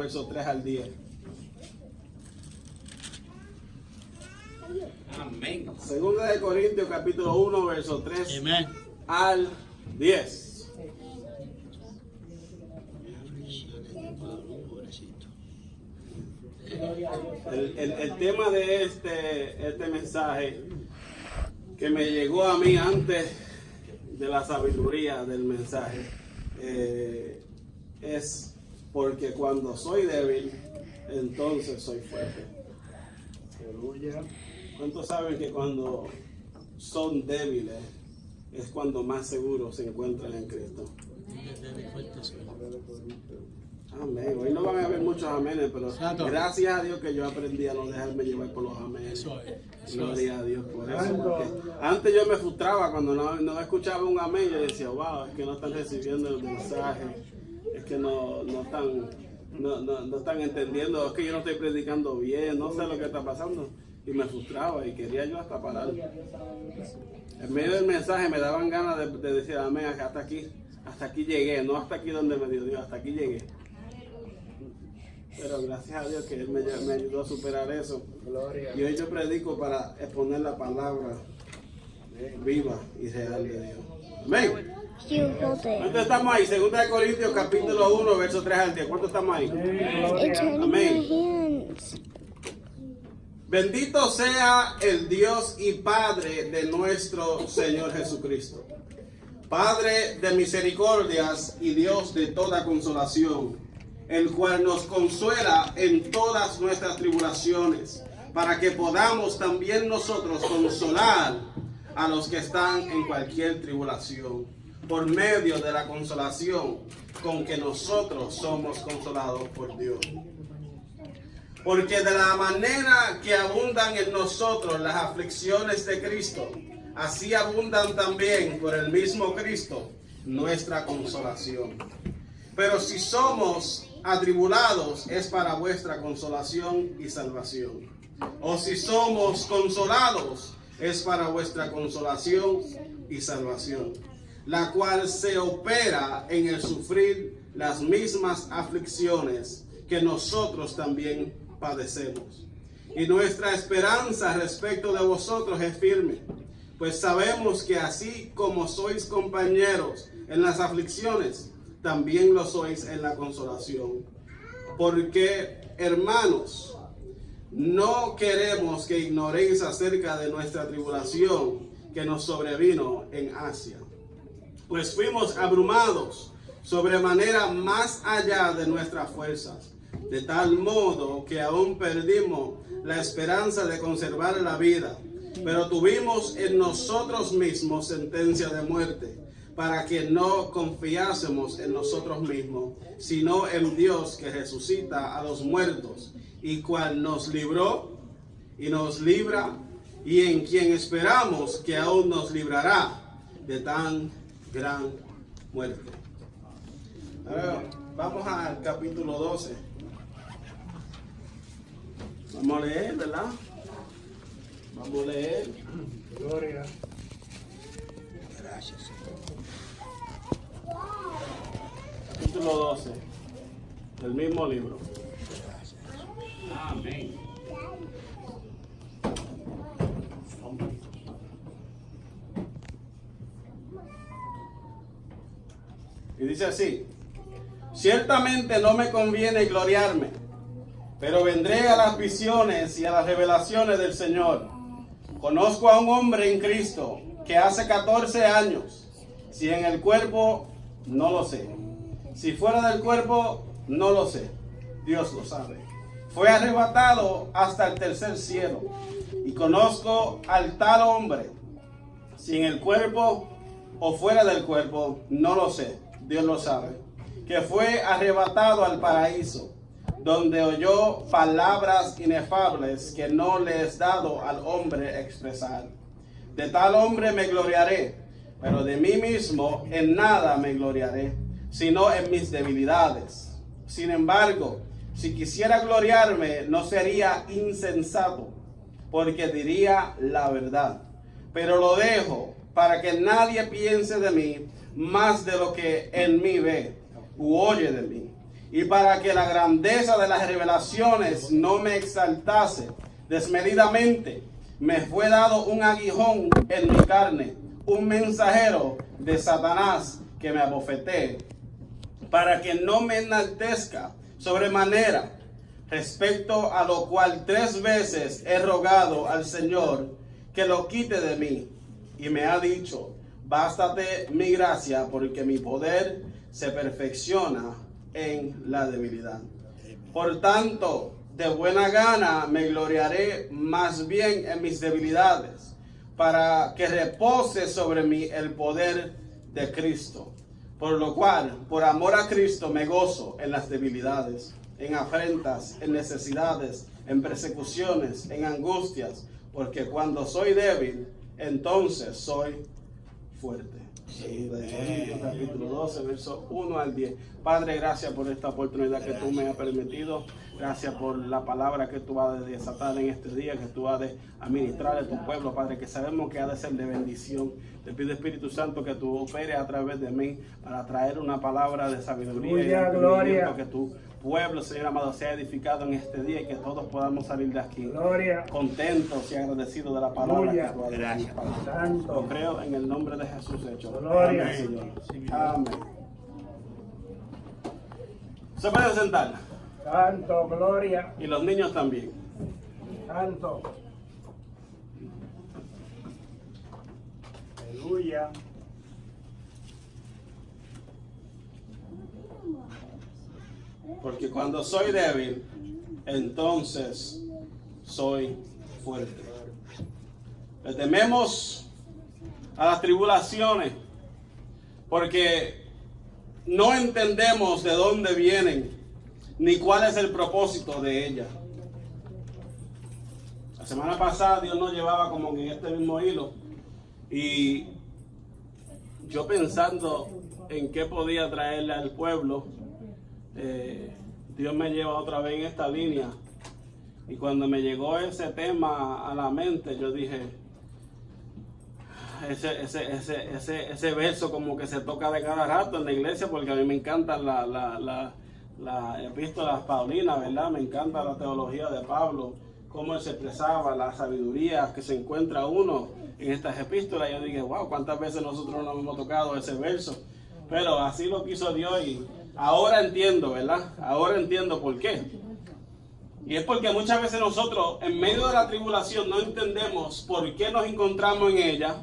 versos 3 al 10. Amén. Segunda de Corintios, capítulo 1, versos 3 Amén. al 10. El tema de este mensaje que me llegó a mí antes de la sabiduría del mensaje es porque cuando soy débil, entonces soy fuerte. Aleluya. ¿Cuántos saben que cuando son débiles es cuando más seguros se encuentran en Cristo? Amén. Hoy no van a haber muchos amenes, pero gracias a Dios que yo aprendí a no dejarme llevar por los amenes. Gloria a Dios por eso. Porque antes yo me frustraba cuando no escuchaba un amén. Yo decía, wow, es que no están recibiendo el mensaje. Es que no están entendiendo. Es que yo no estoy predicando bien. No sé lo que está pasando. Y me frustraba y quería yo hasta parar. En medio del mensaje me daban ganas de decir, amén, hasta aquí llegué. No hasta aquí donde me dio Dios, hasta aquí llegué. Pero gracias a Dios que Él me ayudó a superar eso. Y hoy yo predico para exponer la palabra viva y real de Dios. Amén. ¿Cuántos estamos ahí? Segunda de Corintios, capítulo 1, verso 3 al 10. ¿Cuántos estamos ahí? Amén. Bendito sea el Dios y Padre de nuestro Señor Jesucristo. Padre de misericordias y Dios de toda consolación, el cual nos consuela en todas nuestras tribulaciones, para que podamos también nosotros consolar a los que están en cualquier tribulación, por medio de la consolación con que nosotros somos consolados por Dios. Porque de la manera que abundan en nosotros las aflicciones de Cristo, así abundan también por el mismo Cristo nuestra consolación. Pero si somos atribulados, es para vuestra consolación y salvación. O si somos consolados, es para vuestra consolación y salvación, la cual se opera en el sufrir las mismas aflicciones que nosotros también padecemos. Y nuestra esperanza respecto de vosotros es firme, pues sabemos que así como sois compañeros en las aflicciones, también lo sois en la consolación. Porque, hermanos, no queremos que ignoréis acerca de nuestra tribulación que nos sobrevino en Asia, pues fuimos abrumados sobremanera más allá de nuestras fuerzas, de tal modo que aún perdimos la esperanza de conservar la vida, pero tuvimos en nosotros mismos sentencia de muerte, para que no confiásemos en nosotros mismos, sino en Dios que resucita a los muertos, y cual nos libró y nos libra, y en quien esperamos que aún nos librará de tan gran muerte. Ahora vamos al capítulo 12. Vamos a leer, ¿verdad? Vamos a leer. Gloria. Gracias, Señor. Capítulo 12 del mismo libro. Amén. Y dice así: ciertamente no me conviene gloriarme, pero vendré a las visiones y a las revelaciones del Señor. Conozco a un hombre en Cristo que hace 14 años, si en el cuerpo, no lo sé. Si fuera del cuerpo, no lo sé. Dios lo sabe. Fue arrebatado hasta el tercer cielo. Y conozco al tal hombre, si en el cuerpo o fuera del cuerpo, no lo sé. Dios lo sabe. Que fue arrebatado al paraíso, donde oyó palabras inefables que no le es dado al hombre expresar. De tal hombre me gloriaré, pero de mí mismo en nada me gloriaré, sino en mis debilidades. Sin embargo, si quisiera gloriarme, no sería insensato, porque diría la verdad. Pero lo dejo para que nadie piense de mí más de lo que en mí ve u oye de mí. y para que la grandeza de las revelaciones no me exaltase desmedidamente, me fue dado un aguijón en mi carne, un mensajero de Satanás que me abofetee, para que no me enaltezca sobremanera, respecto a lo cual 3 veces he rogado al Señor que lo quite de mí, y me ha dicho: bástate mi gracia, porque mi poder se perfecciona en la debilidad. Por tanto, de buena gana me gloriaré más bien en mis debilidades, para que repose sobre mí el poder de Cristo. Por lo cual, por amor a Cristo, me gozo en las debilidades, en afrentas, en necesidades, en persecuciones, en angustias, porque cuando soy débil, entonces soy fuerte. Capítulo 12, verso 1 al 10. Padre, gracias por esta oportunidad que tú me has permitido. Gracias por la palabra que tú vas a desatar en este día, que tú vas a administrar a tu pueblo, Padre, que sabemos que ha de ser de bendición. Te pido, Espíritu Santo, que tú operes a través de mí para traer una palabra de sabiduría y entendimiento, que tu pueblo, Señor amado, sea edificado en este día y que todos podamos salir de aquí contentos y agradecidos de la palabra que tú has dado. Lo creo en el nombre de Jesús hecho. Amén, Señor. Amén. Se puede sentar. Santo, gloria. Y los niños también. Santo. Aleluya. Porque cuando soy débil, entonces soy fuerte. Le tememos a las tribulaciones porque no entendemos de dónde vienen ni cuál es el propósito de ellas. La semana pasada Dios nos llevaba como en este mismo hilo y yo pensando en qué podía traerle al pueblo, Dios me lleva otra vez en esta línea, y cuando me llegó ese tema a la mente, yo dije, ese verso como que se toca de cada rato en la iglesia, porque a mí me encantan las epístolas paulinas, ¿verdad? Me encanta la teología de Pablo, cómo él se expresaba, la sabiduría que se encuentra uno en estas epístolas. Yo dije, wow, cuántas veces nosotros no hemos tocado ese verso, pero así lo quiso Dios y ahora entiendo, ¿verdad? Ahora entiendo por qué. Y es porque muchas veces nosotros, en medio de la tribulación, no entendemos por qué nos encontramos en ella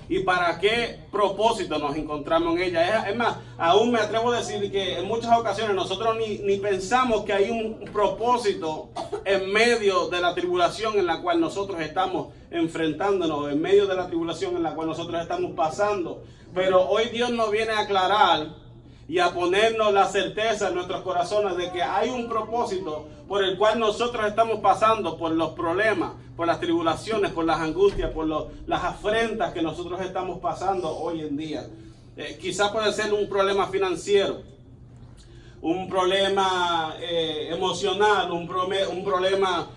y para qué propósito nos encontramos en ella. Es más, aún me atrevo a decir que en muchas ocasiones nosotros ni pensamos que hay un propósito en medio de la tribulación en la cual nosotros estamos enfrentándonos, en medio de la tribulación en la cual nosotros estamos pasando. Pero hoy Dios nos viene a aclarar y a ponernos la certeza en nuestros corazones de que hay un propósito por el cual nosotros estamos pasando por los problemas, por las tribulaciones, por las angustias, por las afrentas que nosotros estamos pasando hoy en día. Quizá puede ser un problema financiero, un problema emocional, un problema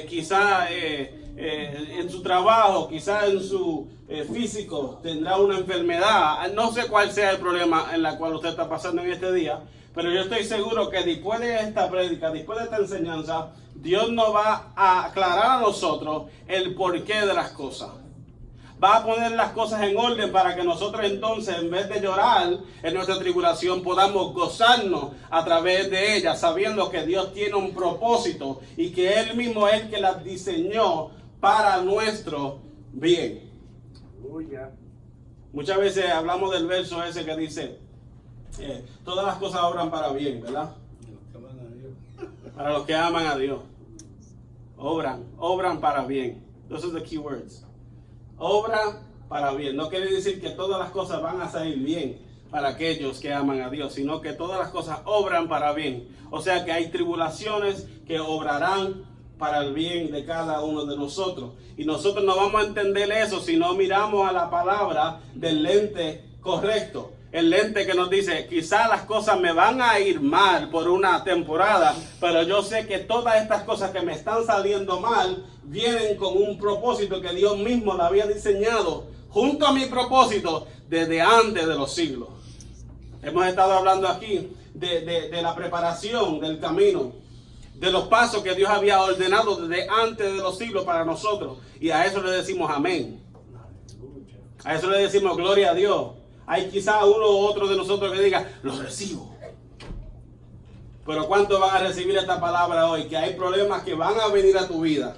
quizá en su trabajo, quizá en su físico, tendrá una enfermedad. No sé cuál sea el problema en el cual usted está pasando en este día, pero yo estoy seguro que después de esta prédica, después de esta enseñanza, Dios nos va a aclarar a nosotros el porqué de las cosas. Va a poner las cosas en orden para que nosotros entonces, en vez de llorar en nuestra tribulación, podamos gozarnos a través de ella, sabiendo que Dios tiene un propósito y que Él mismo es el que las diseñó para nuestro bien. Muchas veces hablamos del verso ese que dice, todas las cosas obran para bien, ¿verdad? Para los que aman a Dios. Obran para bien. Those are the key words. Obra para bien. No quiere decir que todas las cosas van a salir bien para aquellos que aman a Dios, sino que todas las cosas obran para bien. O sea que hay tribulaciones que obrarán para el bien de cada uno de nosotros. Y nosotros no vamos a entender eso si no miramos a la palabra del lente correcto. El lente que nos dice, quizás las cosas me van a ir mal por una temporada, pero yo sé que todas estas cosas que me están saliendo mal vienen con un propósito que Dios mismo lo había diseñado junto a mi propósito desde antes de los siglos. Hemos estado hablando aquí de la preparación del camino, de los pasos que Dios había ordenado desde antes de los siglos para nosotros. Y a eso le decimos amén. A eso le decimos gloria a Dios. Hay quizá uno u otro de nosotros que diga, lo recibo. Pero ¿cuántos van a recibir esta palabra hoy? Que hay problemas que van a venir a tu vida,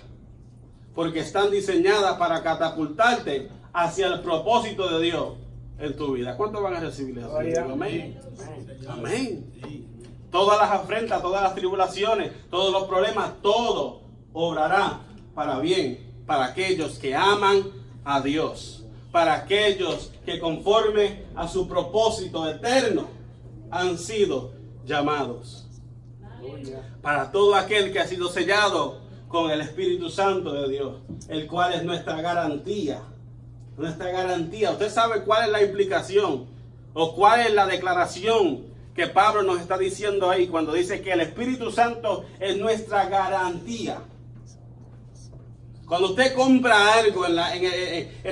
porque están diseñadas para catapultarte hacia el propósito de Dios en tu vida. ¿Cuántos van a recibir eso? Amén. Amén. Todas las afrentas, todas las tribulaciones, todos los problemas, todo obrará para bien, para aquellos que aman a Dios, para aquellos que conforme a su propósito eterno han sido llamados. Para todo aquel que ha sido sellado con el Espíritu Santo de Dios, el cual es nuestra garantía. Nuestra garantía. ¿Usted sabe cuál es la implicación o cuál es la declaración que Pablo nos está diciendo ahí cuando dice que el Espíritu Santo es nuestra garantía? Cuando usted compra algo en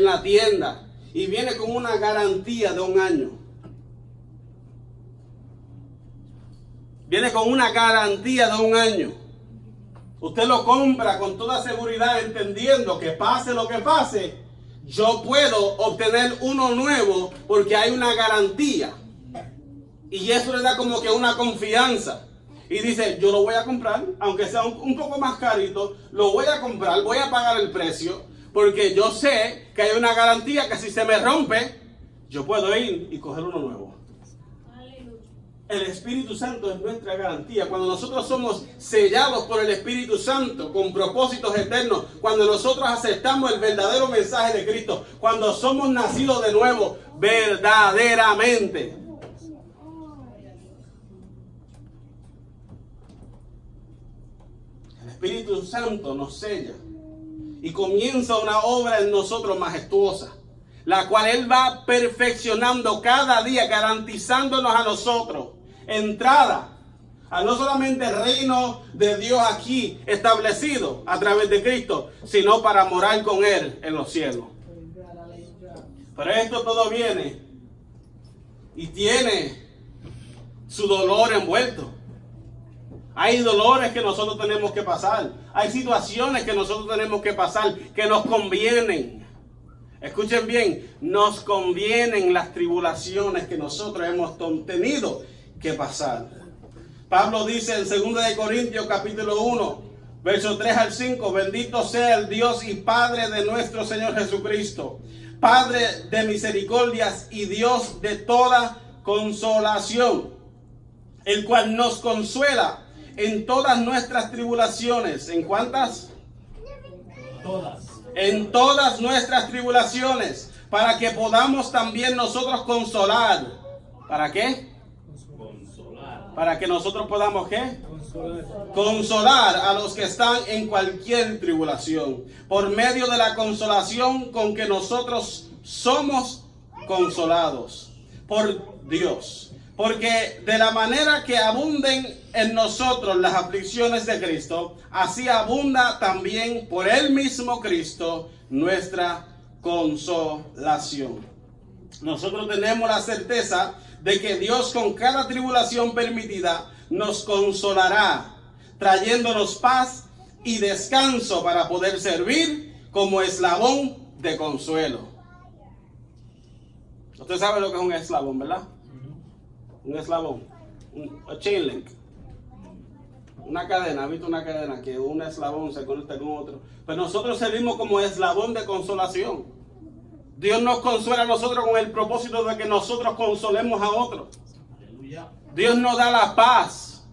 la tienda y viene con una garantía de 1 año, viene con una garantía de 1 año, usted lo compra con toda seguridad, entendiendo que pase lo que pase, yo puedo obtener uno nuevo porque hay una garantía. Y eso le da como que una confianza. Y dice, yo lo voy a comprar, aunque sea un poco más carito, lo voy a comprar, voy a pagar el precio, porque yo sé que hay una garantía que si se me rompe, yo puedo ir y coger uno nuevo. El Espíritu Santo es nuestra garantía. Cuando nosotros somos sellados por el Espíritu Santo con propósitos eternos, cuando nosotros aceptamos el verdadero mensaje de Cristo, cuando somos nacidos de nuevo verdaderamente, el Espíritu Santo nos sella y comienza una obra en nosotros majestuosa, la cual Él va perfeccionando cada día, garantizándonos a nosotros entrada a no solamente el reino de Dios aquí establecido a través de Cristo, sino para morar con Él en los cielos. Pero esto todo viene y tiene su dolor envuelto. Hay dolores que nosotros tenemos que pasar. Hay situaciones que nosotros tenemos que pasar que nos convienen. Escuchen bien, nos convienen las tribulaciones que nosotros hemos tenido que pasar. Pablo dice en 2 Corintios capítulo 1, versos 3 al 5, bendito sea el Dios y Padre de nuestro Señor Jesucristo, Padre de misericordias y Dios de toda consolación, el cual nos consuela en todas nuestras tribulaciones. ¿En cuántas? Todas. En todas nuestras tribulaciones, para que podamos también nosotros consolar. ¿Para qué? Consolar. Para que nosotros podamos, ¿qué? Consolar. Consolar a los que están en cualquier tribulación, por medio de la consolación con que nosotros somos consolados por Dios. Porque de la manera que abunden en nosotros las aflicciones de Cristo, así abunda también por el mismo Cristo nuestra consolación. Nosotros tenemos la certeza de que Dios con cada tribulación permitida nos consolará, trayéndonos paz y descanso para poder servir como eslabón de consuelo. Usted sabe lo que es un eslabón, ¿verdad? Un eslabón, un chain link, una cadena. ¿Ha visto una cadena que un eslabón se conecta con otro? Pues nosotros servimos como eslabón de consolación. Dios nos consuela a nosotros con el propósito de que nosotros consolemos a otros. Aleluya. Dios nos da la paz,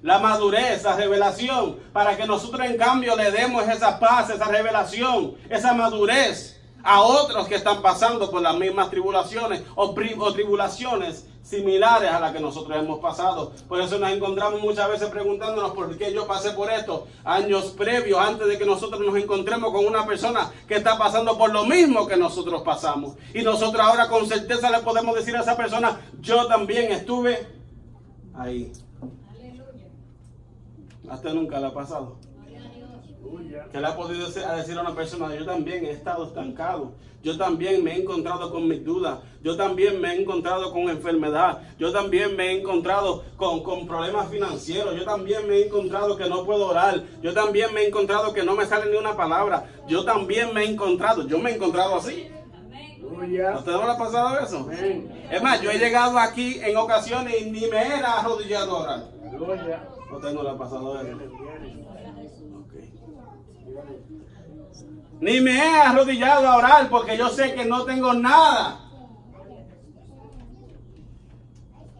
la madurez, la revelación, para que nosotros en cambio le demos esa paz, esa revelación, esa madurez a otros que están pasando por las mismas tribulaciones o tribulaciones similares a las que nosotros hemos pasado. Por eso nos encontramos muchas veces preguntándonos por qué yo pasé por esto años previos, antes de que nosotros nos encontremos con una persona que está pasando por lo mismo que nosotros pasamos. Y nosotros ahora con certeza le podemos decir a esa persona, yo también estuve ahí. ¿A usted nunca le ha pasado? Que le ha podido decir a una persona: yo también he estado estancado, yo también me he encontrado con mis dudas, yo también me he encontrado con enfermedad, yo también me he encontrado con problemas financieros, yo también me he encontrado que no puedo orar, yo también me he encontrado que no me sale ni una palabra, yo también me he encontrado así. ¿A usted no le ha pasado eso? Es más, yo he llegado aquí en ocasiones y ni me era arrodillado a orar. ¿A usted no le ha pasado eso? Ni me he arrodillado a orar porque yo sé que no tengo nada.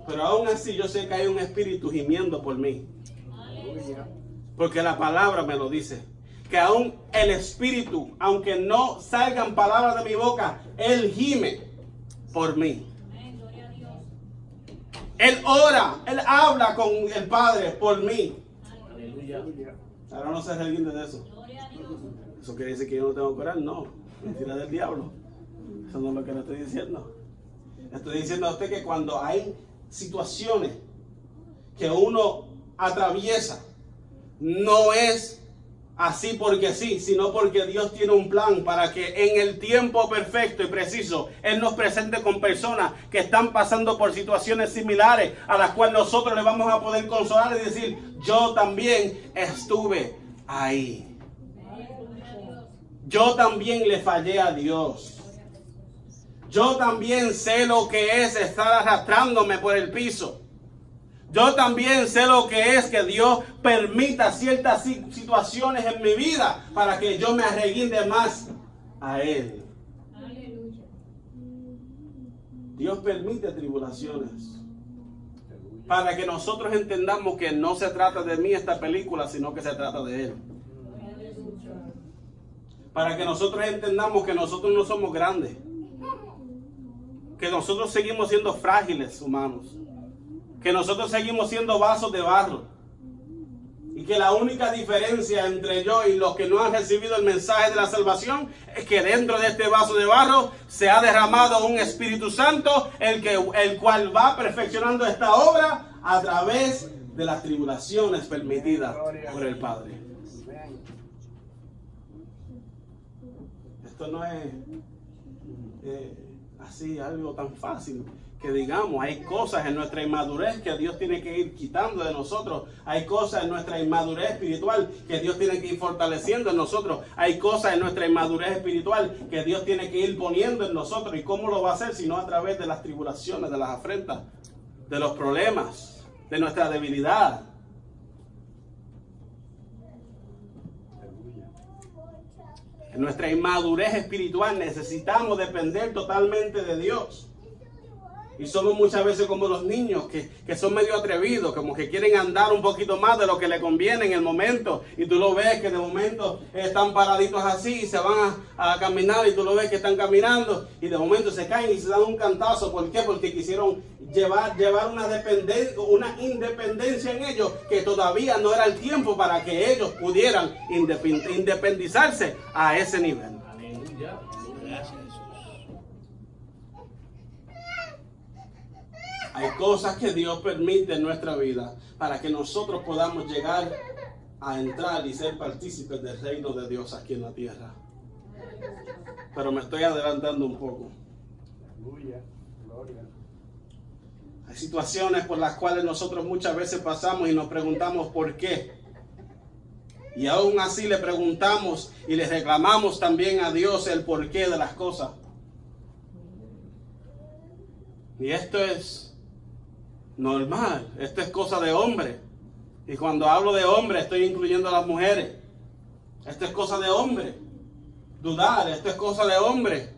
Pero aún así yo sé que hay un espíritu gimiendo por mí. Porque la palabra me lo dice. Que aún el espíritu, aunque no salgan palabras de mi boca, él gime por mí. Él ora, él habla con el Padre por mí. Ahora no se ríen de eso. ¿Eso quiere decir que yo no tengo que orar? No, mentira del diablo. Eso no es lo que le estoy diciendo. Estoy diciendo a usted que cuando hay situaciones que uno atraviesa, no es así porque sí, sino porque Dios tiene un plan para que en el tiempo perfecto y preciso Él nos presente con personas que están pasando por situaciones similares a las cuales nosotros le vamos a poder consolar y decir: yo también estuve ahí. Yo también le fallé a Dios. Yo también sé lo que es estar arrastrándome por el piso. Yo también sé lo que es que Dios permita ciertas situaciones en mi vida para que yo me arreguinde más a Él. Dios permite tribulaciones para que nosotros entendamos que no se trata de mí esta película, sino que se trata de Él. Para que nosotros entendamos que nosotros no somos grandes, que nosotros seguimos siendo frágiles humanos, que nosotros seguimos siendo vasos de barro, y que la única diferencia entre yo y los que no han recibido el mensaje de la salvación es que dentro de este vaso de barro se ha derramado un Espíritu Santo, el cual va perfeccionando esta obra a través de las tribulaciones permitidas por el Padre. Esto no es así algo tan fácil que digamos. Hay cosas en nuestra inmadurez que Dios tiene que ir quitando de nosotros. Hay cosas en nuestra inmadurez espiritual que Dios tiene que ir fortaleciendo en nosotros. Hay cosas en nuestra inmadurez espiritual que Dios tiene que ir poniendo en nosotros. ¿Y cómo lo va a hacer? Sino a través de las tribulaciones, de las afrentas, de los problemas, de nuestra debilidad. En nuestra inmadurez espiritual necesitamos depender totalmente de Dios. Y somos muchas veces como los niños que son medio atrevidos, como que quieren andar un poquito más de lo que le conviene en el momento. Y tú lo ves que de momento están paraditos así y se van a caminar, y tú lo ves que están caminando y de momento se caen y se dan un cantazo. ¿Por qué? Porque quisieron llevar una independencia en ellos, que todavía no era el tiempo para que ellos pudieran independizarse a ese nivel. Aleluya. Gracias, Jesús. Hay cosas que Dios permite en nuestra vida para que nosotros podamos llegar a entrar y ser partícipes del reino de Dios aquí en la tierra. Pero me estoy adelantando un poco. Aleluya, gloria. Hay situaciones por las cuales nosotros muchas veces pasamos y nos preguntamos por qué. Y aún así le preguntamos y le reclamamos también a Dios el porqué de las cosas. Y esto es normal, esto es cosa de hombre. Y cuando hablo de hombre estoy incluyendo a las mujeres. Esto es cosa de hombre. Dudar, esto es cosa de hombre.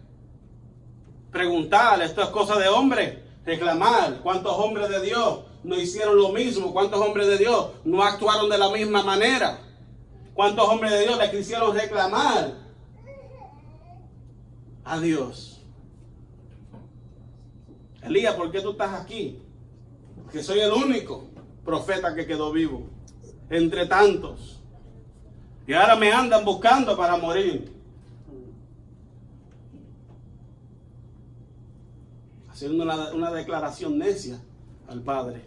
Preguntar, esto es cosa de hombre. Reclamar. ¿Cuántos hombres de Dios no hicieron lo mismo? ¿Cuántos hombres de Dios no actuaron de la misma manera? ¿Cuántos hombres de Dios le quisieron reclamar a Dios? Elías, ¿por qué tú estás aquí? Porque soy el único profeta que quedó vivo entre tantos. Y ahora me andan buscando para morir. Haciendo una declaración necia al Padre.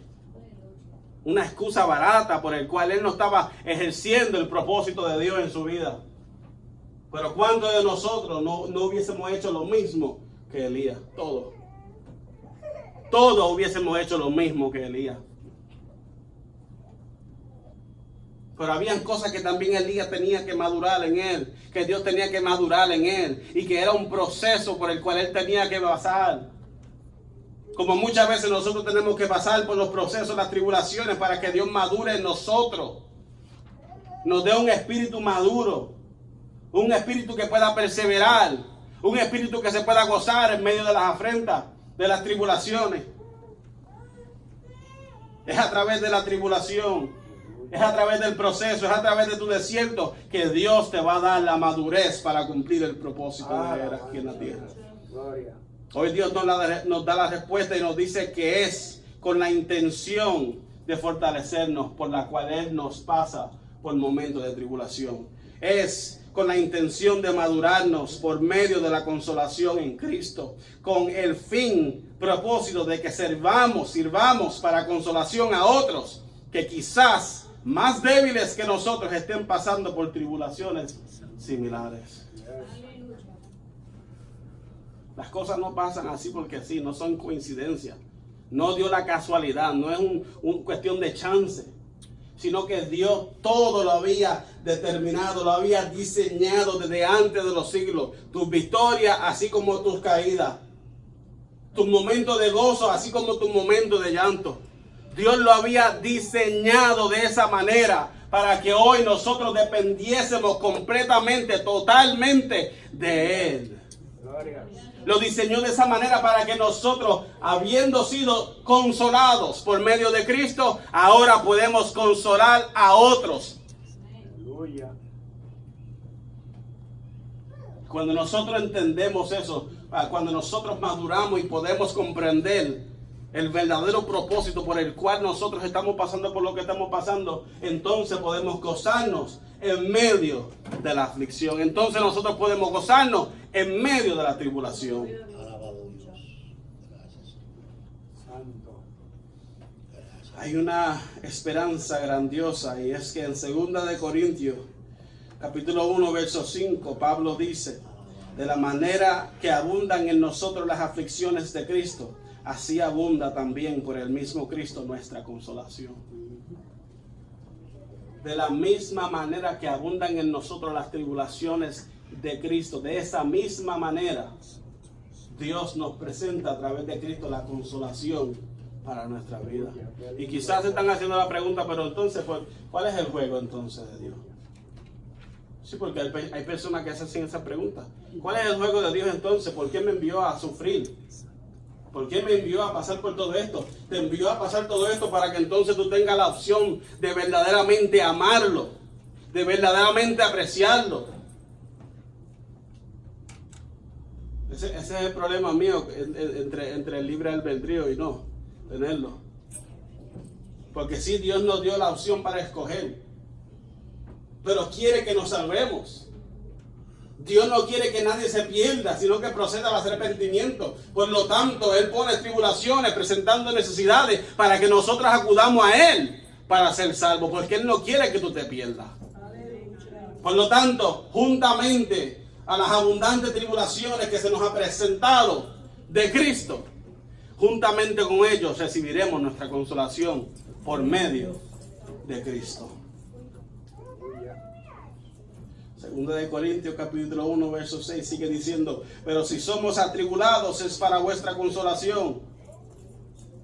una excusa barata por el cual él no estaba ejerciendo el propósito de Dios en su vida. Pero ¿cuántos de nosotros no hubiésemos hecho lo mismo que Elías? Todos hubiésemos hecho lo mismo que Elías. Pero habían cosas que también Elías tenía que madurar en él, que Dios tenía que madurar en él, y que era un proceso por el cual él tenía que pasar. Como muchas veces nosotros tenemos que pasar por los procesos, las tribulaciones, para que Dios madure en nosotros. Nos dé un espíritu maduro, un espíritu que pueda perseverar, un espíritu que se pueda gozar en medio de las afrentas, de las tribulaciones. Es a través de la tribulación, es a través del proceso, es a través de tu desierto que Dios te va a dar la madurez para cumplir el propósito de Él aquí en la tierra. Hoy Dios nos da la respuesta y nos dice que es con la intención de fortalecernos, por la cual Él nos pasa por momentos de tribulación. Es con la intención de madurarnos por medio de la consolación en Cristo, con el propósito de que sirvamos para consolación a otros que quizás más débiles que nosotros estén pasando por tribulaciones similares. Las cosas no pasan así porque sí, no son coincidencias. No dio la casualidad, no es una cuestión de chance, sino que Dios todo lo había determinado, lo había diseñado desde antes de los siglos. Tus victorias, así como tus caídas. Tus momentos de gozo, así como tus momentos de llanto. Dios lo había diseñado de esa manera para que hoy nosotros dependiésemos completamente, totalmente de Él. Gloria. Lo diseñó de esa manera para que nosotros, habiendo sido consolados por medio de Cristo, ahora podemos consolar a otros. Aleluya. Cuando nosotros entendemos eso, cuando nosotros maduramos y podemos comprender el verdadero propósito por el cual nosotros estamos pasando por lo que estamos pasando, entonces podemos gozarnos en medio de la aflicción. Entonces nosotros podemos gozarnos en medio de la tribulación. Alabado Dios. Gracias. Santo. Hay una esperanza grandiosa, y es que en 2 de Corintios, capítulo 1, verso 5, Pablo dice: de la manera que abundan en nosotros las aflicciones de Cristo, así abunda también por el mismo Cristo nuestra consolación. De la misma manera que abundan en nosotros las tribulaciones de Cristo, de esa misma manera Dios nos presenta a través de Cristo la consolación para nuestra vida. Y quizás se están haciendo la pregunta, pero entonces, ¿cuál es el juego entonces de Dios? Sí, porque hay personas que hacen esa pregunta. ¿Cuál es el juego de Dios entonces? ¿Por qué me envió a sufrir? ¿Por qué me envió a pasar por todo esto? Te envió a pasar todo esto para que entonces tú tengas la opción de verdaderamente amarlo, de verdaderamente apreciarlo. Ese es el problema mío entre el libre albedrío y no tenerlo. Porque sí, Dios nos dio la opción para escoger, pero quiere que nos salvemos. Dios no quiere que nadie se pierda, sino que proceda al arrepentimiento. Por lo tanto, Él pone tribulaciones, presentando necesidades, para que nosotros acudamos a Él para ser salvos, porque Él no quiere que tú te pierdas. Por lo tanto, juntamente a las abundantes tribulaciones que se nos ha presentado de Cristo, juntamente con ellos recibiremos nuestra consolación por medio de Cristo. 2 de Corintios capítulo 1 verso 6 sigue diciendo: pero si somos atribulados es para vuestra consolación.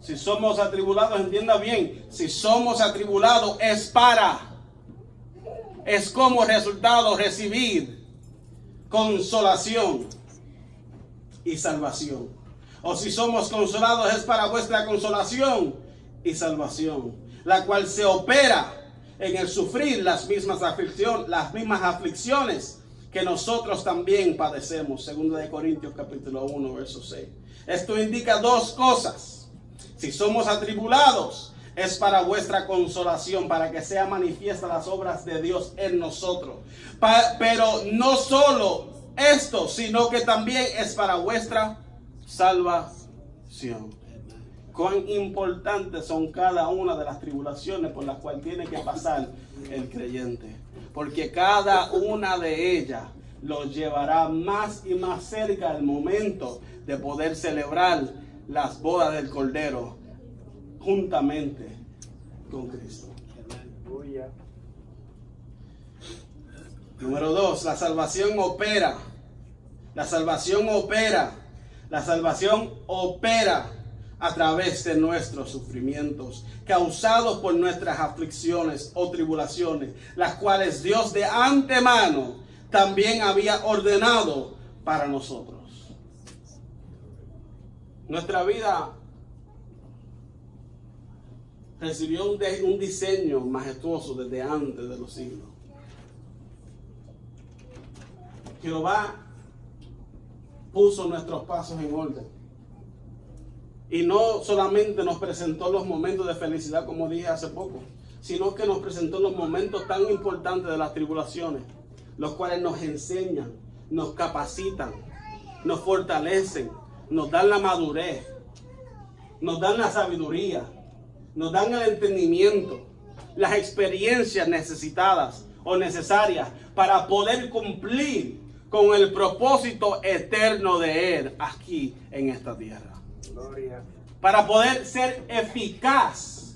Si somos atribulados, entienda bien, si somos atribulados es como resultado recibir consolación y salvación. O si somos consolados es para vuestra consolación y salvación, la cual se opera en el sufrir las mismas aflicciones que nosotros también padecemos. 2 de Corintios capítulo 1 verso 6. Esto indica dos cosas. Si somos atribulados, es para vuestra consolación, para que sea manifiesta las obras de Dios en nosotros. Pero no solo esto, sino que también es para vuestra salvación. cuán importantes son cada una de las tribulaciones por las cuales tiene que pasar el creyente. Porque cada una de ellas los llevará más y más cerca del momento de poder celebrar las bodas del Cordero juntamente con Cristo. Aleluya. Número 2, la salvación opera. La salvación opera. La salvación opera a través de nuestros sufrimientos, causados por nuestras aflicciones o tribulaciones, las cuales Dios de antemano también había ordenado para nosotros. Nuestra vida recibió un diseño majestuoso desde antes de los siglos. Jehová puso nuestros pasos en orden. Y no solamente nos presentó los momentos de felicidad, como dije hace poco, sino que nos presentó los momentos tan importantes de las tribulaciones, los cuales nos enseñan, nos capacitan, nos fortalecen, nos dan la madurez, nos dan la sabiduría, nos dan el entendimiento, las experiencias necesitadas o necesarias para poder cumplir con el propósito eterno de Él aquí en esta tierra. Gloria. Para poder ser eficaz,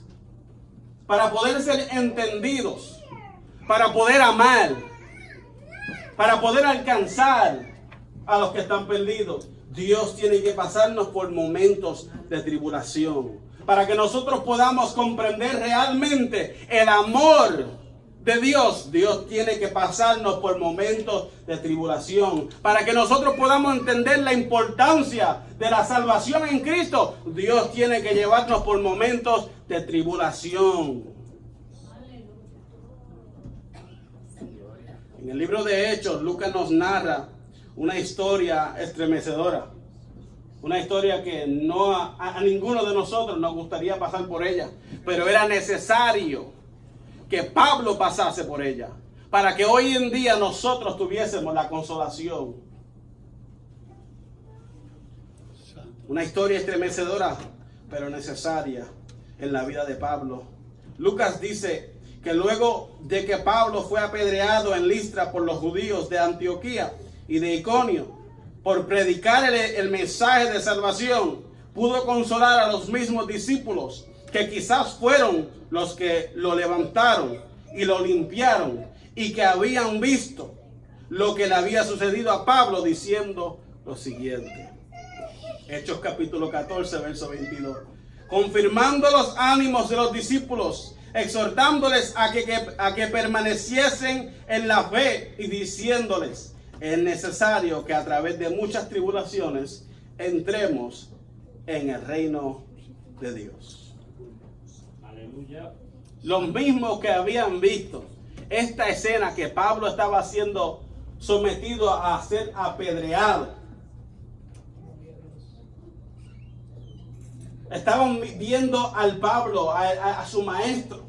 para poder ser entendidos, para poder amar, para poder alcanzar a los que están perdidos. Dios tiene que pasarnos por momentos de tribulación, para que nosotros podamos comprender realmente el amor de Dios. Dios tiene que pasarnos por momentos de tribulación, para que nosotros podamos entender la importancia de la salvación en Cristo. Dios tiene que llevarnos por momentos de tribulación. En el libro de Hechos, Lucas nos narra una historia estremecedora, una historia que no a ninguno de nosotros nos gustaría pasar por ella, pero era necesario que Pablo pasase por ella, para que hoy en día nosotros tuviésemos la consolación. Una historia estremecedora, pero necesaria en la vida de Pablo. Lucas dice que luego de que Pablo fue apedreado en Listra por los judíos de Antioquía y de Iconio, por predicar el mensaje de salvación, pudo consolar a los mismos discípulos, que quizás fueron los que lo levantaron y lo limpiaron, y que habían visto lo que le había sucedido a Pablo, diciendo lo siguiente. Hechos capítulo 14, verso 22. Confirmando los ánimos de los discípulos, exhortándoles a que permaneciesen en la fe, y diciéndoles: es necesario que a través de muchas tribulaciones entremos en el reino de Dios. Aleluya. Los mismos que habían visto esta escena que Pablo estaba siendo sometido a ser apedreado, estaban viendo al Pablo, a su maestro,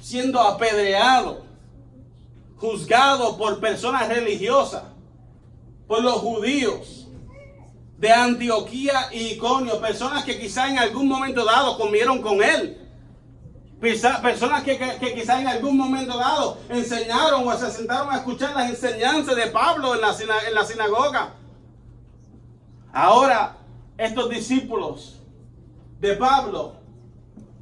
siendo apedreado, juzgado por personas religiosas, por los judíos de Antioquía y Iconio, personas que quizá en algún momento dado comieron con él, personas que quizá en algún momento dado enseñaron o se sentaron a escuchar las enseñanzas de Pablo en la sinagoga. Ahora estos discípulos de Pablo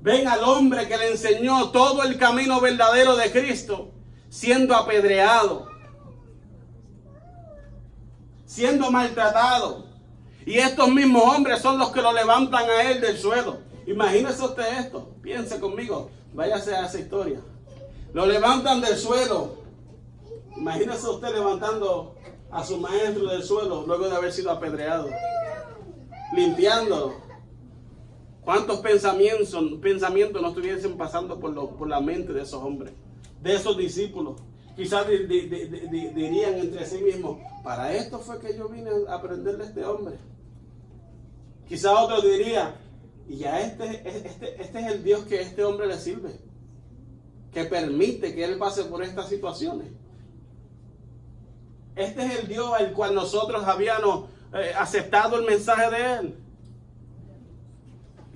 ven al hombre que le enseñó todo el camino verdadero de Cristo siendo apedreado, siendo maltratado, y estos mismos hombres son los que lo levantan a él del suelo. Imagínese usted esto, piense conmigo, váyase a esa historia. Lo levantan del suelo. Imagínese usted levantando a su maestro del suelo luego de haber sido apedreado, limpiándolo. ¿Cuántos pensamientos no estuviesen pasando por la mente de esos hombres, de esos discípulos? Quizás dirían entre sí mismos: para esto fue que yo vine a aprender de este hombre. Quizás otros dirían: y ya este es el Dios que este hombre le sirve, que permite que él pase por estas situaciones. Este es el Dios al cual nosotros habíamos aceptado el mensaje de él.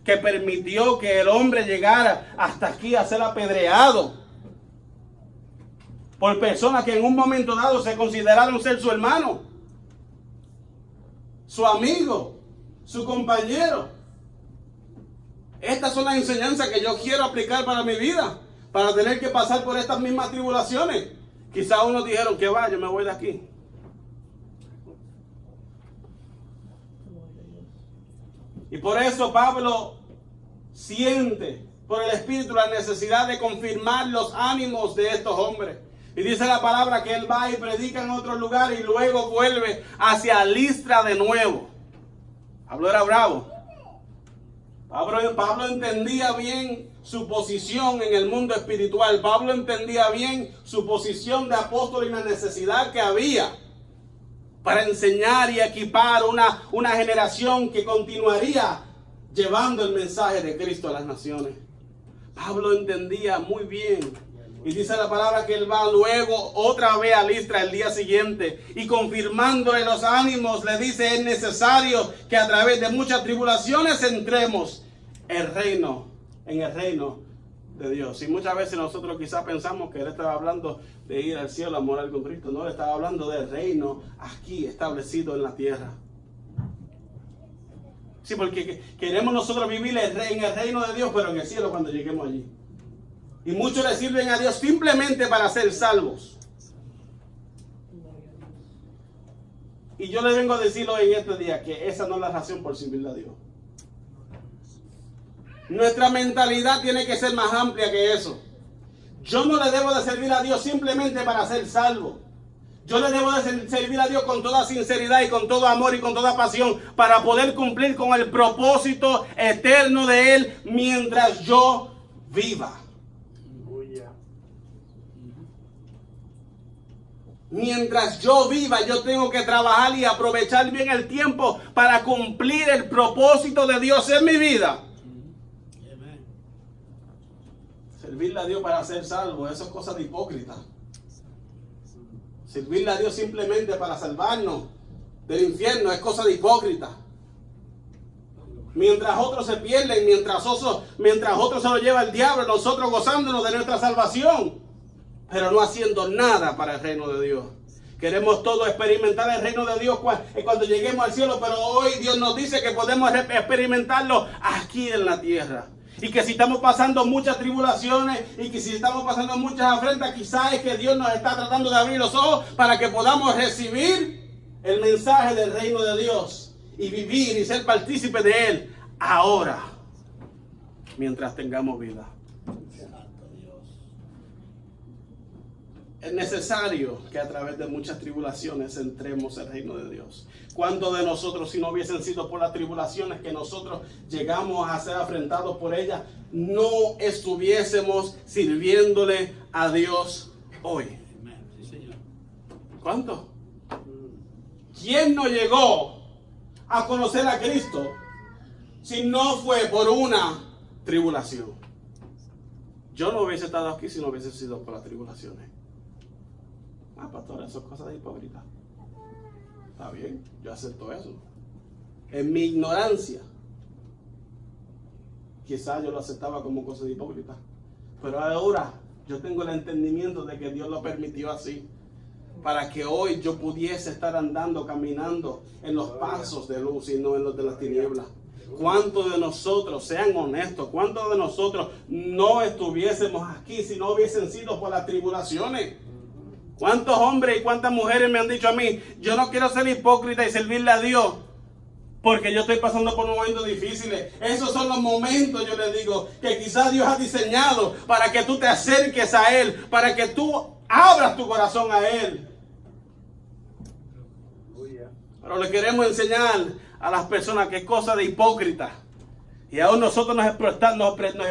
que permitió que el hombre llegara hasta aquí a ser apedreado por personas que en un momento dado se consideraron ser su hermano, su amigo, su compañero. Estas son las enseñanzas que yo quiero aplicar para mi vida, para tener que pasar por estas mismas tribulaciones. Quizá unos dijeron que va, yo me voy de aquí. Y por eso Pablo siente por el Espíritu la necesidad de confirmar los ánimos de estos hombres. Y dice la palabra que él va y predica en otro lugar y luego vuelve hacia Listra de nuevo. Pablo era bravo. Pablo entendía bien su posición en el mundo espiritual. Pablo entendía bien su posición de apóstol y la necesidad que había para enseñar y equipar una generación que continuaría llevando el mensaje de Cristo a las naciones. Pablo entendía muy bien. Y dice la palabra que él va luego otra vez a Listra el día siguiente y confirmándole los ánimos le dice: es necesario que a través de muchas tribulaciones entremos en el reino de Dios. Y muchas veces nosotros quizás pensamos que él estaba hablando de ir al cielo a morar con Cristo. No, él estaba hablando del reino aquí establecido en la tierra. Sí, porque queremos nosotros vivir en el reino de Dios, pero en el cielo cuando lleguemos allí. Y muchos le sirven a Dios simplemente para ser salvos. Y yo le vengo a decir hoy en este día que esa no es la razón por servirle a Dios. Nuestra mentalidad tiene que ser más amplia que eso. Yo no le debo de servir a Dios simplemente para ser salvo. Yo le debo de servir a Dios con toda sinceridad y con todo amor y con toda pasión para poder cumplir con el propósito eterno de Él mientras yo viva. Mientras yo viva, yo tengo que trabajar y aprovechar bien el tiempo para cumplir el propósito de Dios en mi vida. Servirle a Dios para ser salvo, eso es cosa de hipócrita. Servirle a Dios simplemente para salvarnos del infierno es cosa de hipócrita. Mientras otros se pierden, mientras otros se lo lleva el diablo, nosotros gozándonos de nuestra salvación, pero no haciendo nada para el reino de Dios. Queremos todos experimentar el reino de Dios cuando lleguemos al cielo, pero hoy Dios nos dice que podemos experimentarlo aquí en la tierra. Y que si estamos pasando muchas tribulaciones y que si estamos pasando muchas afrentas, quizás es que Dios nos está tratando de abrir los ojos para que podamos recibir el mensaje del reino de Dios y vivir y ser partícipes de Él ahora, mientras tengamos vida. Es necesario que a través de muchas tribulaciones entremos al reino de Dios. ¿Cuántos de nosotros, si no hubiesen sido por las tribulaciones que nosotros llegamos a ser afrentados por ellas, no estuviésemos sirviéndole a Dios hoy? ¿Cuántos? ¿Quién no llegó a conocer a Cristo si no fue por una tribulación? Yo no hubiese estado aquí si no hubiese sido por las tribulaciones. Pastor, eso es cosa de hipócrita. Está bien, yo acepto eso. En mi ignorancia, quizás yo lo aceptaba como cosa de hipócrita. Pero ahora yo tengo el entendimiento de que Dios lo permitió así. Para que hoy yo pudiese estar andando, caminando en los pasos de luz y no en los de las tinieblas. ¿Cuántos de nosotros, sean honestos, cuántos de nosotros no estuviésemos aquí si no hubiesen sido por las tribulaciones? ¿Cuántos hombres y cuántas mujeres me han dicho a mí: yo no quiero ser hipócrita y servirle a Dios porque yo estoy pasando por momentos difíciles? Esos son los momentos, yo les digo, que quizás Dios ha diseñado para que tú te acerques a Él, para que tú abras tu corazón a Él. Pero le queremos enseñar a las personas que es cosa de hipócrita. Y aún nosotros nos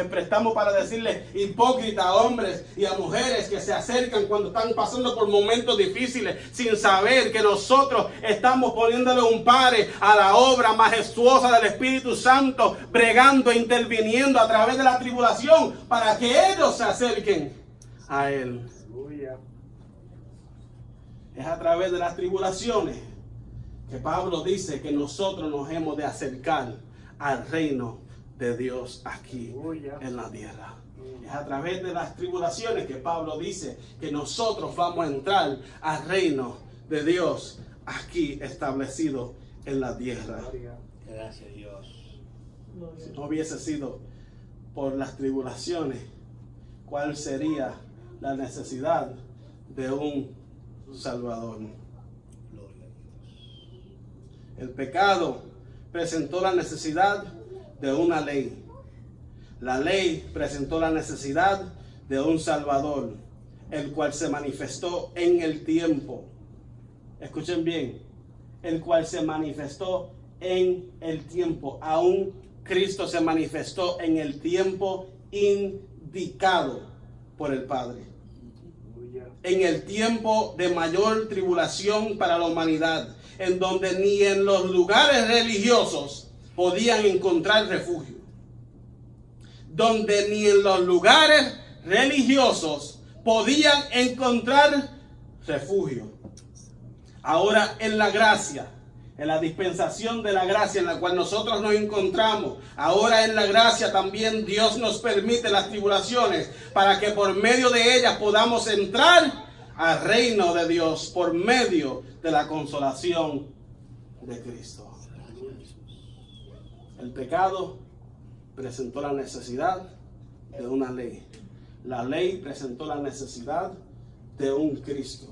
prestamos para decirle hipócrita a hombres y a mujeres que se acercan cuando están pasando por momentos difíciles, sin saber que nosotros estamos poniéndole un pare a la obra majestuosa del Espíritu Santo, bregando e interviniendo a través de la tribulación para que ellos se acerquen a Él. Es a través de las tribulaciones que Pablo dice que nosotros nos hemos de acercar al reino de Dios aquí Aleluya. en la tierra. Es a través de las tribulaciones que Pablo dice que nosotros vamos a entrar al reino de Dios aquí establecido en la tierra. Gloria. Gracias, Dios. Si no hubiese sido por las tribulaciones, ¿cuál sería la necesidad de un Salvador? Gloria a Dios. El pecado presentó la necesidad de una ley. La ley presentó la necesidad de un Salvador, el cual se manifestó en el tiempo. Escuchen bien, el cual se manifestó en el tiempo. Aún Cristo se manifestó en el tiempo indicado por el Padre. Aleluya. En el tiempo de mayor tribulación para la humanidad, en donde ni en los lugares religiosos podían encontrar refugio. Donde ni en los lugares religiosos podían encontrar refugio. Ahora en la gracia, en la dispensación de la gracia en la cual nosotros nos encontramos, ahora en la gracia también Dios nos permite las tribulaciones para que por medio de ellas podamos entrar al reino de Dios por medio de la consolación de Cristo. El pecado presentó la necesidad de una ley. La ley presentó la necesidad de un Cristo.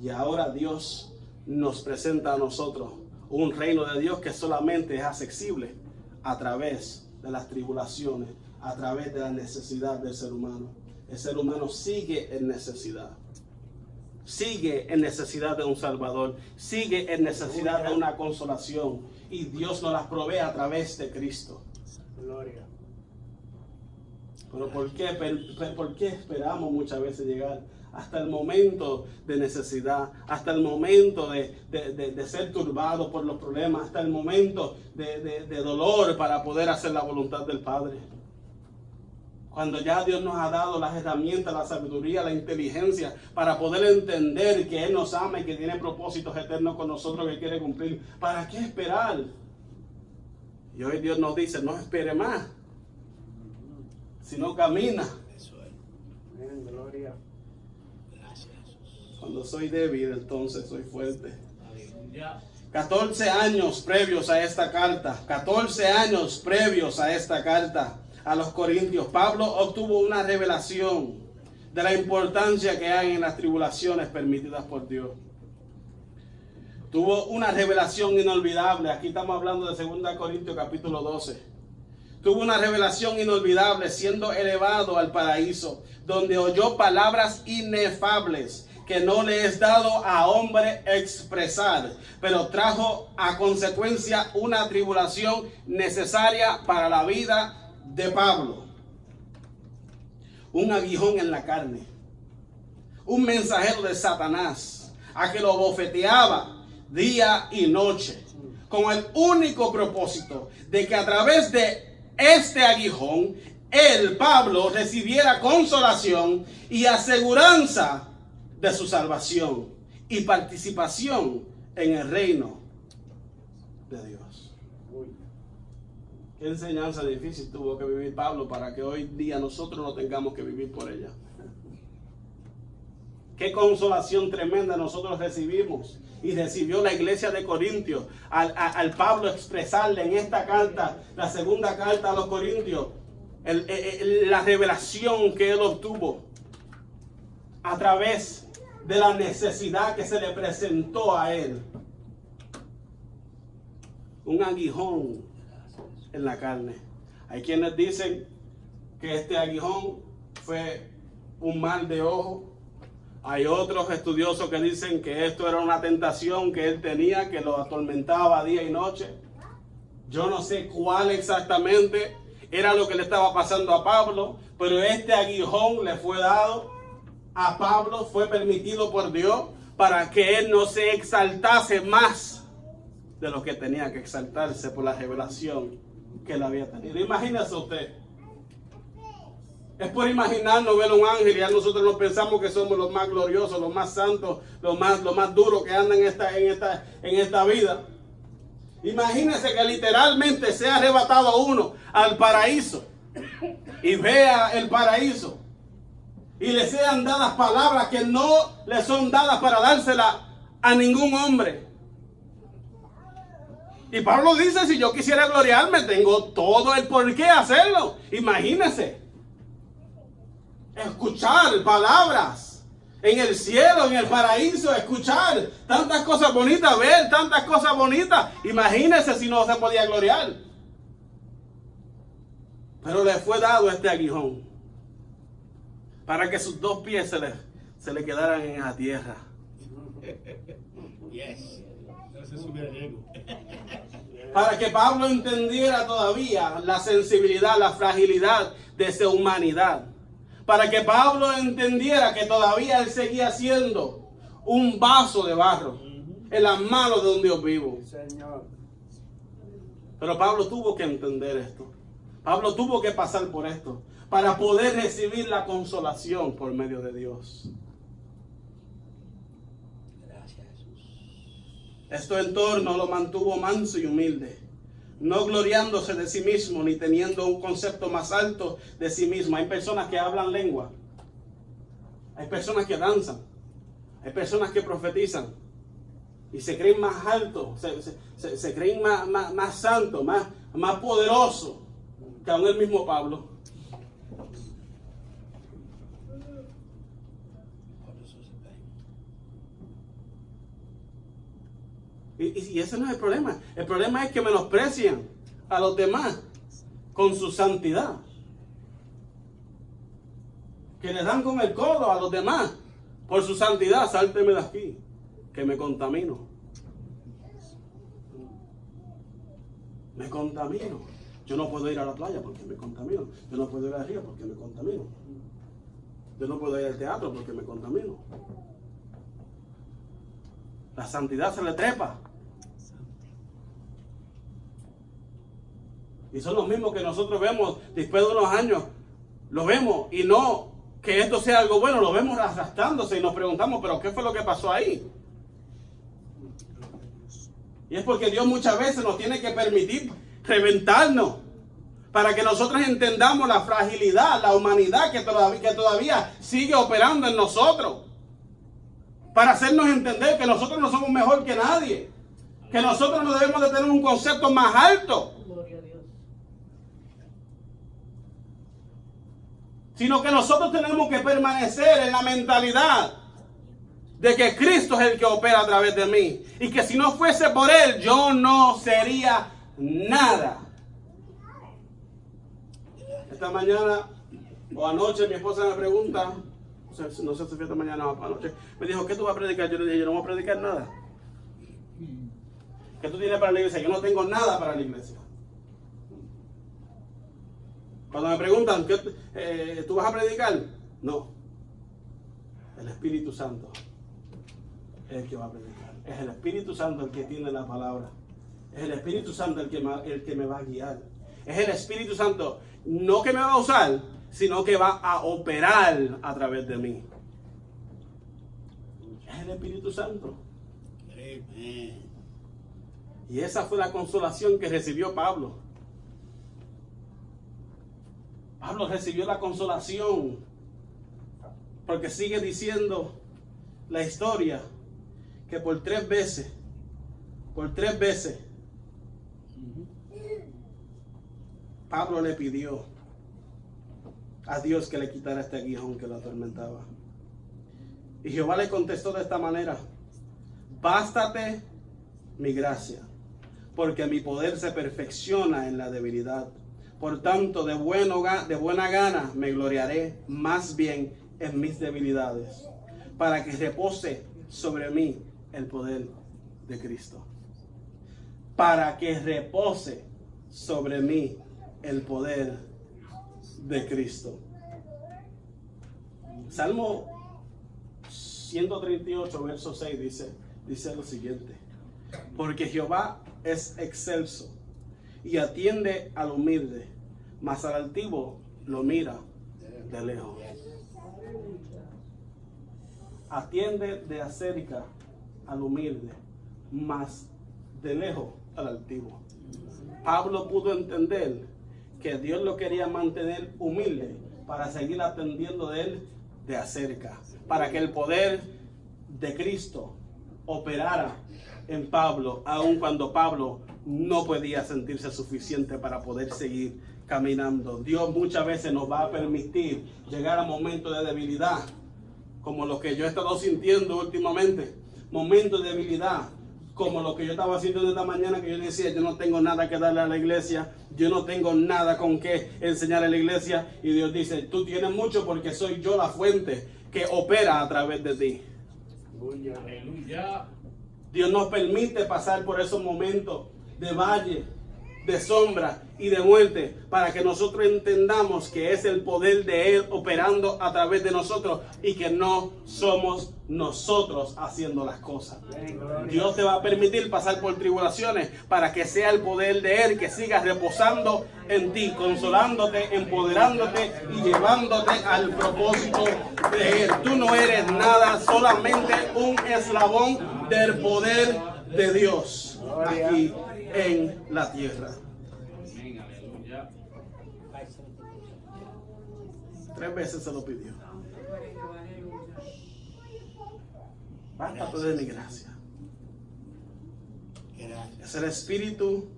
Y ahora Dios nos presenta a nosotros un reino de Dios que solamente es accesible a través de las tribulaciones, a través de la necesidad del ser humano. El ser humano sigue en necesidad. Sigue en necesidad de un Salvador. Sigue en necesidad de una consolación. Y Dios nos las provee a través de Cristo. Gloria. Pero ¿por qué esperamos muchas veces llegar hasta el momento de necesidad, hasta el momento de ser turbados por los problemas, hasta el momento de dolor para poder hacer la voluntad del Padre? Cuando ya Dios nos ha dado las herramientas, la sabiduría, la inteligencia para poder entender que Él nos ama y que tiene propósitos eternos con nosotros que quiere cumplir. ¿Para qué esperar? Y hoy Dios nos dice, no espere más, sino camina. Eso es. Amén. Gloria. Gracias, Jesús. Cuando soy débil, entonces soy fuerte. Aleluya. 14 años previos a esta carta, 14 años previos a esta carta a los Corintios, Pablo obtuvo una revelación de la importancia que hay en las tribulaciones permitidas por Dios. Tuvo una revelación inolvidable. Aquí estamos hablando de 2 Corintios capítulo 12. Tuvo una revelación inolvidable siendo elevado al paraíso, donde oyó palabras inefables que no le es dado a hombre expresar, pero trajo a consecuencia una tribulación necesaria para la vida de Pablo. Un aguijón en la carne, un mensajero de Satanás, a que lo bofeteaba día y noche, con el único propósito de que a través de este aguijón, él, Pablo, recibiera consolación y aseguranza de su salvación y participación en el reino de Dios. Qué enseñanza difícil tuvo que vivir Pablo para que hoy día nosotros no tengamos que vivir por ella. Qué consolación tremenda nosotros recibimos y recibió la iglesia de Corintios al Pablo expresarle en esta carta, la segunda carta a los Corintios, la revelación que él obtuvo a través de la necesidad que se le presentó a él. Un aguijón en la carne. Hay quienes dicen que este aguijón fue un mal de ojo. Hay otros estudiosos que dicen que esto era una tentación que él tenía, que lo atormentaba día y noche. Yo no sé cuál exactamente era lo que le estaba pasando a Pablo, pero este aguijón le fue dado a Pablo, fue permitido por Dios para que él no se exaltase más de lo que tenía que exaltarse por la revelación que él había tenido. Imagínese usted. Es por imaginarnos ver un ángel y ya nosotros nos pensamos que somos los más gloriosos, los más santos, los más duros que andan en esta vida. Imagínense que literalmente sea arrebatado uno al paraíso y vea el paraíso y le sean dadas palabras que no le son dadas para dárselas a ningún hombre. Y Pablo dice, si yo quisiera gloriarme, tengo todo el por qué hacerlo. Imagínense, escuchar palabras en el cielo, en el paraíso, escuchar tantas cosas bonitas, ver tantas cosas bonitas. Imagínense si no se podía gloriar. Pero le fue dado este aguijón para que sus dos pies se le quedaran en la tierra. Yes. No se subiera el ego. Para que Pablo entendiera todavía la sensibilidad, la fragilidad de su humanidad. Para que Pablo entendiera que todavía él seguía siendo un vaso de barro en las manos de un Dios vivo. Señor. Pero Pablo tuvo que entender esto. Pablo tuvo que pasar por esto para poder recibir la consolación por medio de Dios. Gracias, Jesús. Este entorno lo mantuvo manso y humilde, no gloriándose de sí mismo ni teniendo un concepto más alto de sí mismo. Hay personas que hablan lengua, hay personas que danzan, hay personas que profetizan y se creen más altos, se creen más santos, más poderosos que aún el mismo Pablo. Y ese no es el problema. El problema es que menosprecian a los demás con su santidad. Que le dan con el codo a los demás por su santidad. Sálteme de aquí, que me contamino. Me contamino. Yo no puedo ir a la playa porque me contamino. Yo no puedo ir al río porque me contamino. Yo no puedo ir al teatro porque me contamino. La santidad se le trepa. Y son los mismos que nosotros vemos después de unos años. Lo vemos y no que esto sea algo bueno, lo vemos arrastrándose y nos preguntamos, pero ¿qué fue lo que pasó ahí? Y es porque Dios muchas veces nos tiene que permitir reventarnos para que nosotros entendamos la fragilidad, la humanidad que todavía sigue operando en nosotros. Para hacernos entender que nosotros no somos mejor que nadie. Que nosotros no debemos de tener un concepto más alto. Gloria a Dios. Sino que nosotros tenemos que permanecer en la mentalidad de que Cristo es el que opera a través de mí. Y que si no fuese por Él, yo no sería nada. Esta mañana o anoche mi esposa me pregunta, no sé si fue esta mañana o anoche, me dijo, ¿qué tú vas a predicar? Yo le dije, yo no voy a predicar nada. ¿Qué tú tienes para la iglesia? Yo no tengo nada para la iglesia. Cuando me preguntan, ¿tú vas a predicar? No. El Espíritu Santo es el que va a predicar. Es el Espíritu Santo el que tiene la palabra. Es el Espíritu Santo el que me va a guiar. Es el Espíritu Santo, no que me va a usar, sino que va a operar a través de mí. Es el Espíritu Santo. Amén. Y esa fue la consolación que recibió Pablo. Pablo recibió la consolación porque sigue diciendo la historia que por tres veces, Pablo le pidió a Dios que le quitara este aguijón que lo atormentaba. Y Jehová le contestó de esta manera: bástate mi gracia, porque mi poder se perfecciona en la debilidad. Por tanto, de buena gana me gloriaré más bien en mis debilidades, para que repose sobre mí el poder de Cristo. Para que repose sobre mí el poder de Cristo. Salmo 138, verso 6 dice lo siguiente: porque Jehová es excelso y atiende al humilde, mas al altivo lo mira de lejos. Atiende de acerca al humilde, mas de lejos al altivo. Pablo pudo entender que Dios lo quería mantener humilde para seguir atendiendo de él de acerca, para que el poder de Cristo operara en Pablo, aun cuando Pablo no podía sentirse suficiente para poder seguir caminando. Dios muchas veces nos va a permitir llegar a momentos de debilidad, como lo que yo he estado sintiendo últimamente, momentos de debilidad, como lo que yo estaba sintiendo esta mañana, que yo decía, yo no tengo nada que darle a la iglesia, yo no tengo nada con qué enseñar a la iglesia, y Dios dice, tú tienes mucho porque soy yo la fuente que opera a través de ti. Aleluya. Dios nos permite pasar por esos momentos de valle, de sombra y de muerte, para que nosotros entendamos que es el poder de Él operando a través de nosotros y que no somos nosotros haciendo las cosas. Dios te va a permitir pasar por tribulaciones para que sea el poder de Él que siga reposando en ti, consolándote, empoderándote y llevándote al propósito de Él. Tú no eres nada, solamente un eslabón del poder de Dios aquí en la tierra. Amén, aleluya. 3 veces se lo pidió. Bástate de mi gracia. Gracias. Es el Espíritu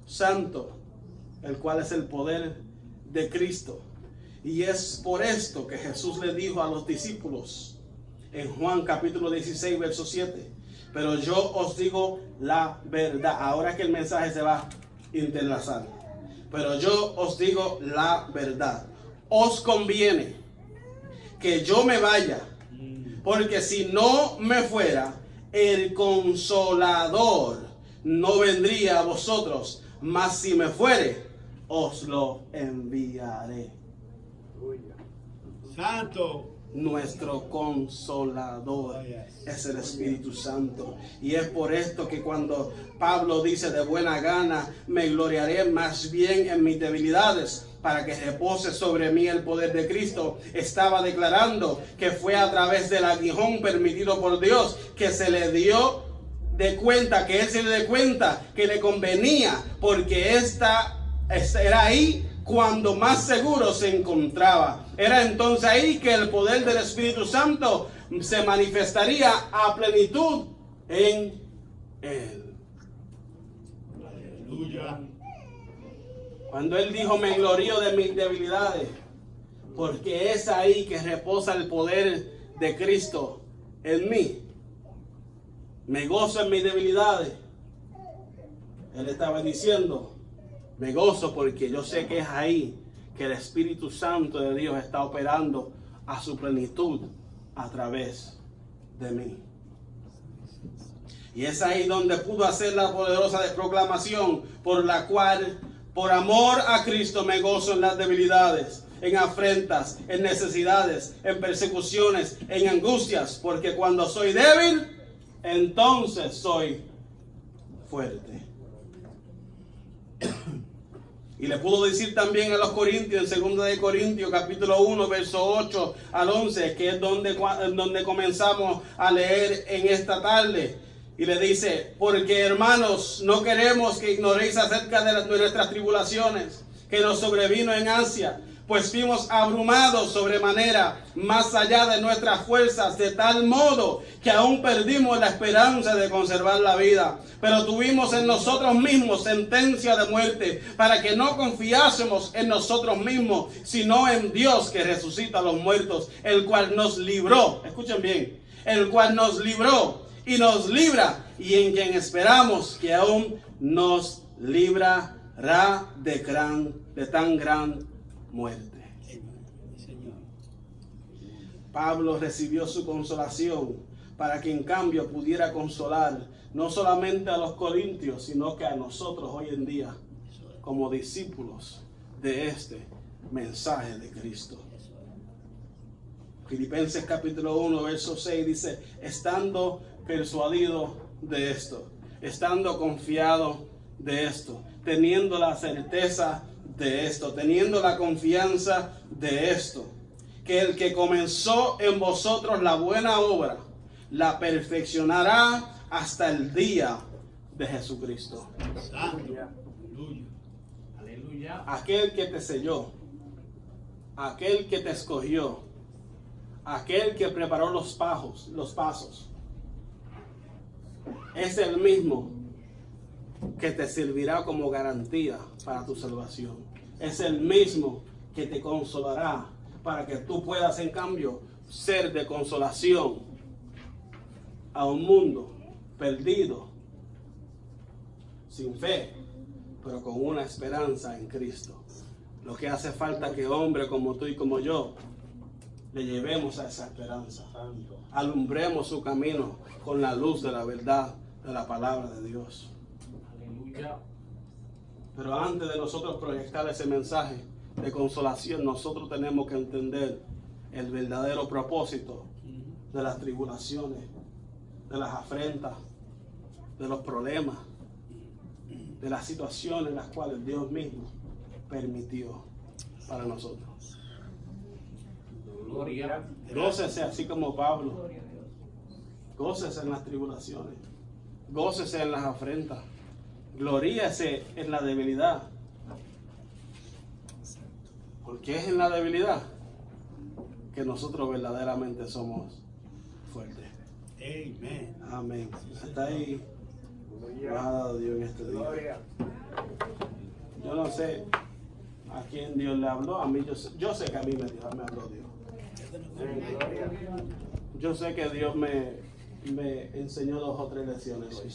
Santo, el cual es el poder de Cristo. Y es por esto que Jesús le dijo a los discípulos en Juan capítulo 16, verso 7. Pero yo os digo la verdad. Ahora que el mensaje se va a interlazar. Pero yo os digo la verdad. Os conviene que yo me vaya. Porque si no me fuera, el Consolador no vendría a vosotros. Mas si me fuere, os lo enviaré. Santo. Nuestro Consolador es el Espíritu Santo. Y es por esto que cuando Pablo dice de buena gana, me gloriaré más bien en mis debilidades, para que repose sobre mí el poder de Cristo, estaba declarando que fue a través del aguijón permitido por Dios que se le dio de cuenta, que él se le dio cuenta que le convenía, porque esta era ahí cuando más seguro se encontraba. Era entonces ahí que el poder del Espíritu Santo se manifestaría a plenitud en él. Aleluya. Cuando él dijo, me glorío de mis debilidades, porque es ahí que reposa el poder de Cristo en mí. Me gozo en mis debilidades. Él estaba diciendo, me gozo porque yo sé que es ahí que el Espíritu Santo de Dios está operando a su plenitud a través de mí. Y es ahí donde pudo hacer la poderosa proclamación por la cual, por amor a Cristo, me gozo en las debilidades, en afrentas, en necesidades, en persecuciones, en angustias, porque cuando soy débil, entonces soy fuerte. Y le pudo decir también a los corintios, en 2 de Corintios, capítulo 1, verso 8 al 11, que es donde comenzamos a leer en esta tarde. Y le dice, porque hermanos, no queremos que ignoréis acerca de nuestras tribulaciones, que nos sobrevino en Asia, pues fuimos abrumados sobremanera, más allá de nuestras fuerzas, de tal modo que aún perdimos la esperanza de conservar la vida. Pero tuvimos en nosotros mismos sentencia de muerte, para que no confiásemos en nosotros mismos, sino en Dios que resucita a los muertos, el cual nos libró, escuchen bien, el cual nos libró y nos libra, y en quien esperamos que aún nos librará de tan gran muerte. Señor. Pablo recibió su consolación para que en cambio pudiera consolar no solamente a los corintios, sino que a nosotros hoy en día como discípulos de este mensaje de Cristo. Filipenses capítulo 1, verso 6 dice, estando persuadido de esto, estando confiado de esto, teniendo la certeza de esto, teniendo la confianza de esto, que el que comenzó en vosotros la buena obra, la perfeccionará hasta el día de Jesucristo. Santo. Aleluya. Aleluya. Aleluya. Aquel que te selló, aquel que te escogió, aquel que preparó los pasos, es el mismo que te servirá como garantía para tu salvación. Es el mismo que te consolará para que tú puedas, en cambio, ser de consolación a un mundo perdido, sin fe, pero con una esperanza en Cristo. Lo que hace falta que hombres como tú y como yo le llevemos a esa esperanza. Alumbremos su camino con la luz de la verdad de la palabra de Dios. Aleluya. Pero antes de nosotros proyectar ese mensaje de consolación, nosotros tenemos que entender el verdadero propósito de las tribulaciones, de las afrentas, de los problemas, de las situaciones en las cuales Dios mismo permitió para nosotros. Gloria. Gócese así como Pablo. Gócese en las tribulaciones. Gócese en las afrentas. Gloríese en la debilidad. Porque es en la debilidad que nosotros verdaderamente somos fuertes. Amén. Amén. Hasta ahí nos ha Aleluya. dado Dios en este día. Gloria. Yo no sé a quién Dios le habló. A mí, yo sé que a mí me habló Dios. Amén. Gloria. Yo sé que Dios me enseñó 2 o 3 lecciones hoy.